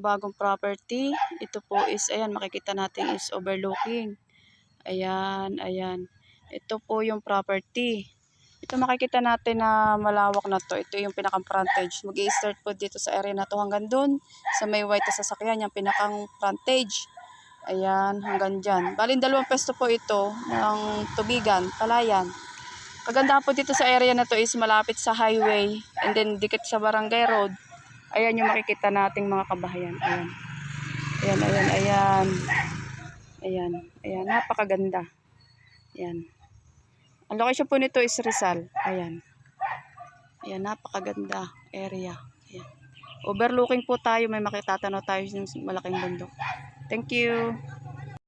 bagong property. Ito po is, ayan, makikita natin is overlooking. Ayan, ayan. Ito po yung property. Ito makikita natin na malawak na to. Ito yung pinakang frontage. Mag-i-start po dito sa area na to hanggang dun. Sa may white na sasakyan, yung pinakang frontage. Ayan, hanggang dyan. Balin dalawang pwesto po ito ng tubigan, palayan. Kagandahan po dito sa area na to is malapit sa highway and then dikit sa barangay road. Ayan yung makikita nating mga kabahayan. Ayan. Ayan, ayan, ayan. Ayan, ayan. Napakaganda. Ayan. Ang location po nito is Rizal. Ayan. Ayan, napakaganda area. Ayan. Overlooking po tayo. May makitatanaw tayo ng malaking bundok. Thank you.